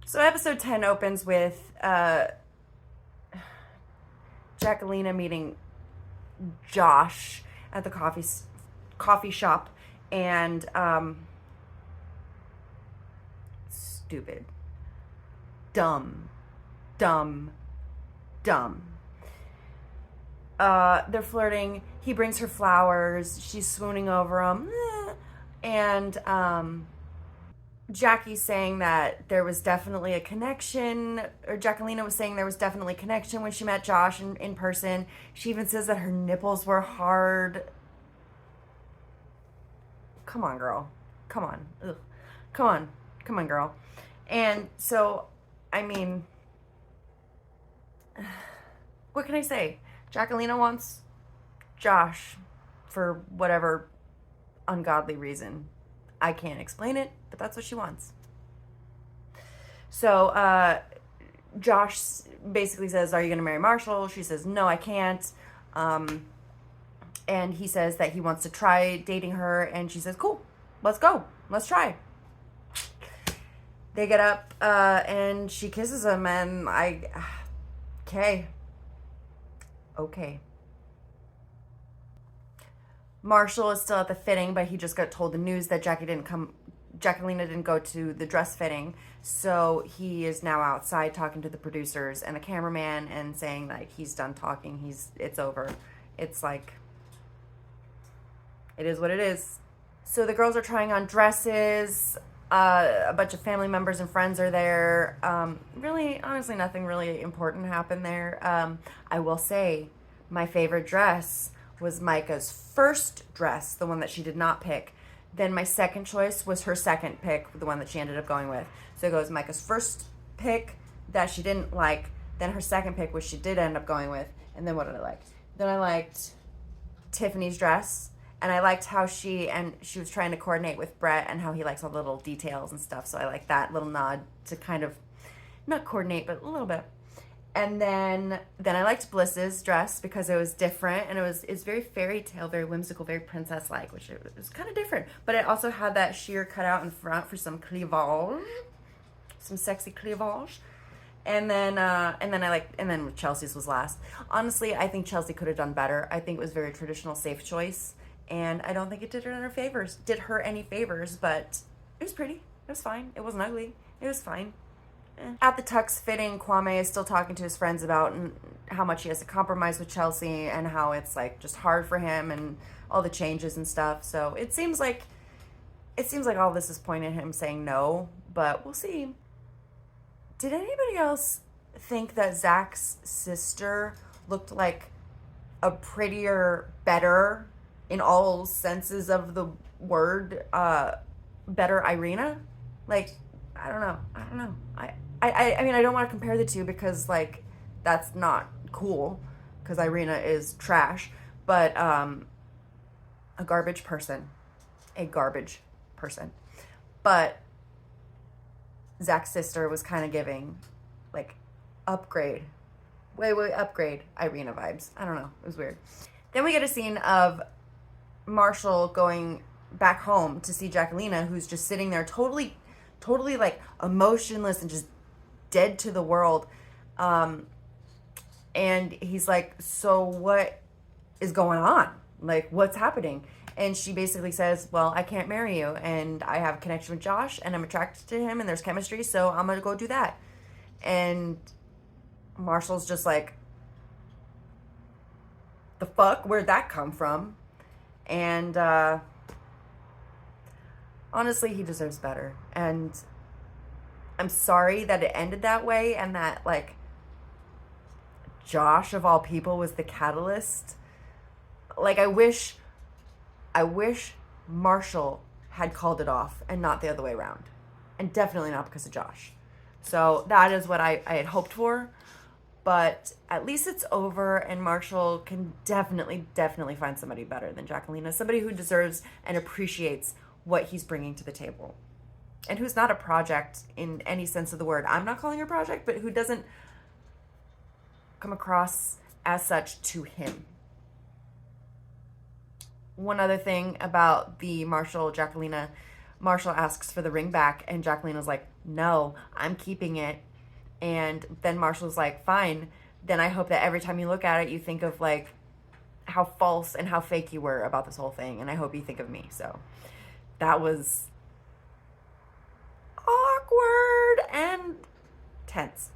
So episode 10 opens with Jacquelina meeting Josh at the coffee shop, and stupid, dumb, dumb, dumb. They're flirting. He brings her flowers. She's swooning over him, and Jackie's saying that there was definitely a connection, or Jacquelina was saying there was definitely a connection when she met Josh in person. She even says that her nipples were hard. Come on, girl. Come on. Ugh. Come on. Come on, girl. And so, I mean, what can I say? Jacquelina wants Josh for whatever ungodly reason. I can't explain it, but that's what she wants. So Josh basically says, "Are you going to marry Marshall?" She says, "No, I can't." And he says that he wants to try dating her, and she says, "Cool, let's go. Let's try." They get up, and she kisses him, and okay. Okay. Marshall is still at the fitting, but he just got told the news that Jacquelina didn't go to the dress fitting, so he is now outside talking to the producers and the cameraman and saying like he's done talking, it's over. It's like, it is what it is. So the girls are trying on dresses. A bunch of family members and friends are there. Really, honestly, nothing really important happened there. I will say, my favorite dress was Micah's first dress, the one that she did not pick. Then my second choice was her second pick, the one that she ended up going with. So it goes Micah's first pick that she didn't like, then her second pick, which she did end up going with, and then what did I like? Then I liked Tiffany's dress, and I liked how she was trying to coordinate with Brett and how he likes all the little details and stuff. So I like that little nod to kind of not coordinate, but a little bit. And then I liked Bliss's dress because it was different, and it's very fairy tale, very whimsical, very princess like, which it was kind of different. But it also had that sheer cut out in front for some cleavage, some sexy cleavage. And then Chelsea's was last. Honestly, I think Chelsea could have done better. I think it was very traditional, safe choice, and I don't think it did her any favors. But it was pretty. It was fine. It wasn't ugly. It was fine. At the tux fitting, Kwame is still talking to his friends about how much he has to compromise with Chelsea and how it's like just hard for him and all the changes and stuff. So it seems like all this is pointing at him saying no, but we'll see. Did anybody else think that Zach's sister looked like a prettier, better, in all senses of the word, better Irina? Like, I don't know. I mean, I don't want to compare the two because, like, that's not cool because Irina is trash, but a garbage person. A garbage person. But Zach's sister was kind of giving, like, upgrade. Way upgrade Irina vibes. I don't know. It was weird. Then we get a scene of Marshall going back home to see Jacquelina, who's just sitting there totally like emotionless and just dead to the world. And he's like, "So what is going on? Like, what's happening?" And she basically says, "Well, I can't marry you, and I have a connection with Josh, and I'm attracted to him, and there's chemistry, so I'm gonna go do that." And Marshall's just like, "The fuck? Where'd that come from?" And honestly, he deserves better. And I'm sorry that it ended that way and that, like, Josh, of all people, was the catalyst. Like, I wish Marshall had called it off and not the other way around. And definitely not because of Josh. So that is what I had hoped for. But at least it's over, and Marshall can definitely find somebody better than Jacquelina. Somebody who deserves and appreciates what he's bringing to the table. And who's not a project in any sense of the word. I'm not calling her a project, but who doesn't come across as such to him. One other thing about the Marshall Jacquelina, Marshall asks for the ring back, and Jacquelina's like, no, I'm keeping it. And then Marshall's like, fine. Then I hope that every time you look at it, you think of like how false and how fake you were about this whole thing. And I hope you think of me. So that was awkward and tense.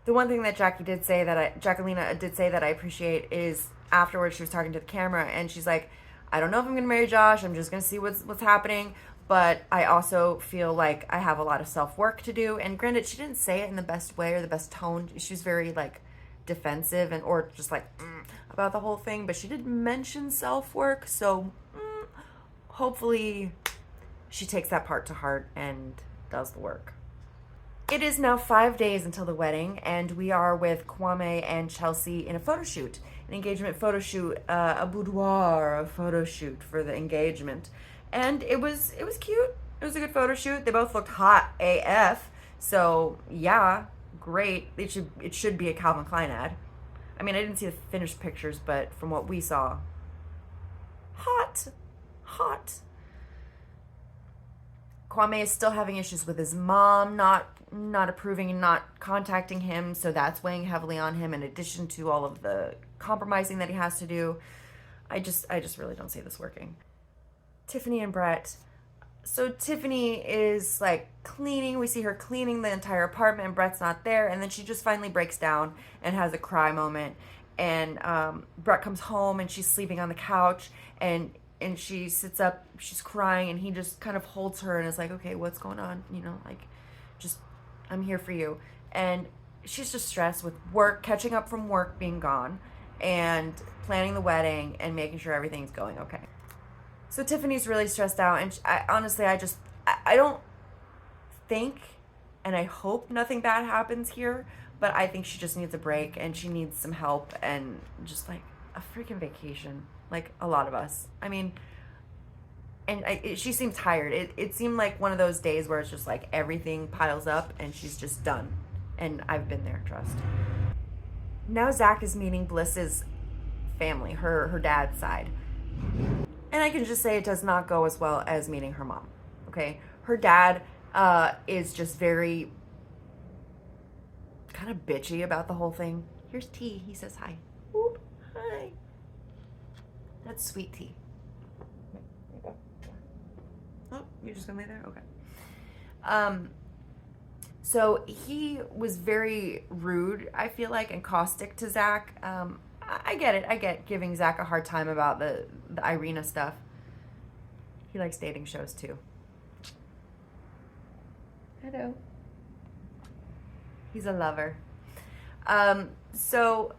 The one thing that Jacquelina did say that I appreciate is afterwards she was talking to the camera and she's like, I don't know if I'm gonna marry Josh. I'm just gonna see what's happening. But I also feel like I have a lot of self work to do. And granted, she didn't say it in the best way or the best tone. She was very like defensive and or just like about the whole thing. But she did mention self work, so hopefully she takes that part to heart and does the work. It is now 5 days until the wedding, and we are with Kwame and Chelsea in a photo shoot, an engagement photo shoot, a boudoir photo shoot for the engagement, and it was cute. It was a good photo shoot. They both looked hot AF, so yeah, great. It should be a Calvin Klein ad. I mean, I didn't see the finished pictures, but from what we saw, hot. Kwame is still having issues with his mom not approving and not contacting him, so that's weighing heavily on him in addition to all of the compromising that he has to do. I just really don't see this working. Tiffany and Brett. So Tiffany is like cleaning. We see her cleaning the entire apartment and Brett's not there, and then she just finally breaks down and has a cry moment. And Brett comes home and she's sleeping on the couch and she sits up, she's crying, and he just kind of holds her and is like, okay, what's going on? You know, like, just, I'm here for you. And she's just stressed with work, catching up from work, being gone, and planning the wedding and making sure everything's going okay. So Tiffany's really stressed out, and honestly, I don't think, and I hope nothing bad happens here, but I think she just needs a break, and she needs some help, and just like a freaking vacation, like a lot of us. I mean, and she seemed tired. It seemed like one of those days where it's just like everything piles up, and she's just done. And I've been there, trust. Now Zach is meeting Bliss's family, her dad's side. And I can just say it does not go as well as meeting her mom, okay? Her dad is just very kind of bitchy about the whole thing. Here's T. He says hi. Oop, hi. That's sweet T. Oh, you're just gonna lay there? Okay. So he was very rude, I feel like, and caustic to Zach. I get it. I get giving Zach a hard time about the Irina stuff. He likes dating shows too. Hello. He's a lover. So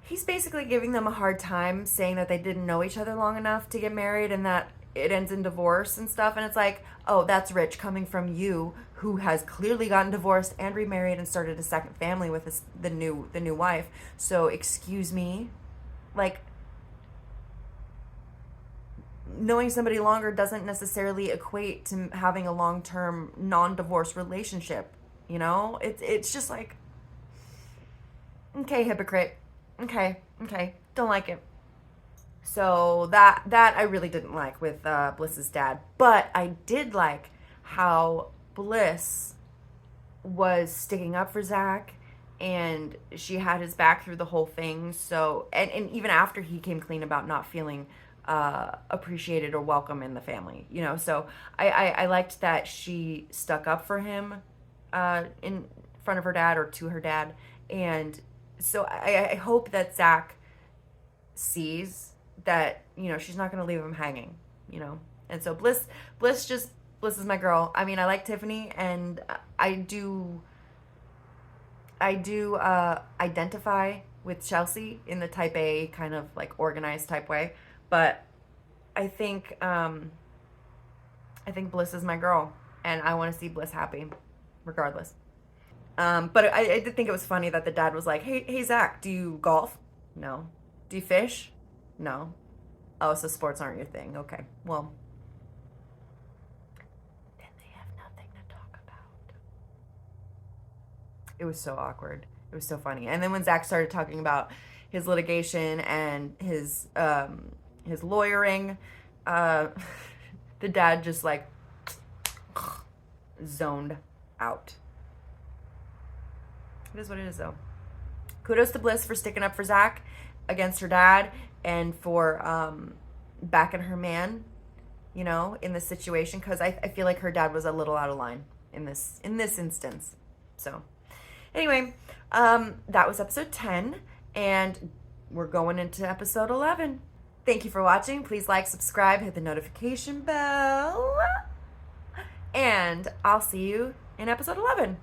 he's basically giving them a hard time, saying that they didn't know each other long enough to get married and that it ends in divorce and stuff. And it's like, oh, that's rich coming from you, who has clearly gotten divorced and remarried and started a second family with the new wife. So excuse me, like, knowing somebody longer doesn't necessarily equate to having a long-term non-divorce relationship. You know, it's just like, okay, hypocrite. Okay, don't like it. So that I really didn't like with Bliss's dad. But I did like how Bliss was sticking up for Zach, and she had his back through the whole thing. So, and even after he came clean about not feeling appreciated or welcome in the family, you know. So I liked that she stuck up for him in front of her dad or to her dad. And so I hope that Zach sees that, you know, she's not going to leave him hanging, you know. And so Bliss is my girl. I mean, I like Tiffany, and I do identify with Chelsea in the type A kind of like organized type way, but I think Bliss is my girl, and I want to see Bliss happy regardless. But I did think it was funny that the dad was like, hey Zach, do you golf? No. Do you fish? No. Oh, so sports aren't your thing. Okay. Well, then they have nothing to talk about. It was so awkward. It was so funny. And then when Zach started talking about his litigation and his lawyering, the dad just like zoned out. It is what it is, though. Kudos to Bliss for sticking up for Zach against her dad and for backing her man, you know, in this situation, because I feel like her dad was a little out of line in this instance. So anyway, that was episode 10, and we're going into episode 11. Thank you for watching. Please like, subscribe, hit the notification bell, and I'll see you in episode 11.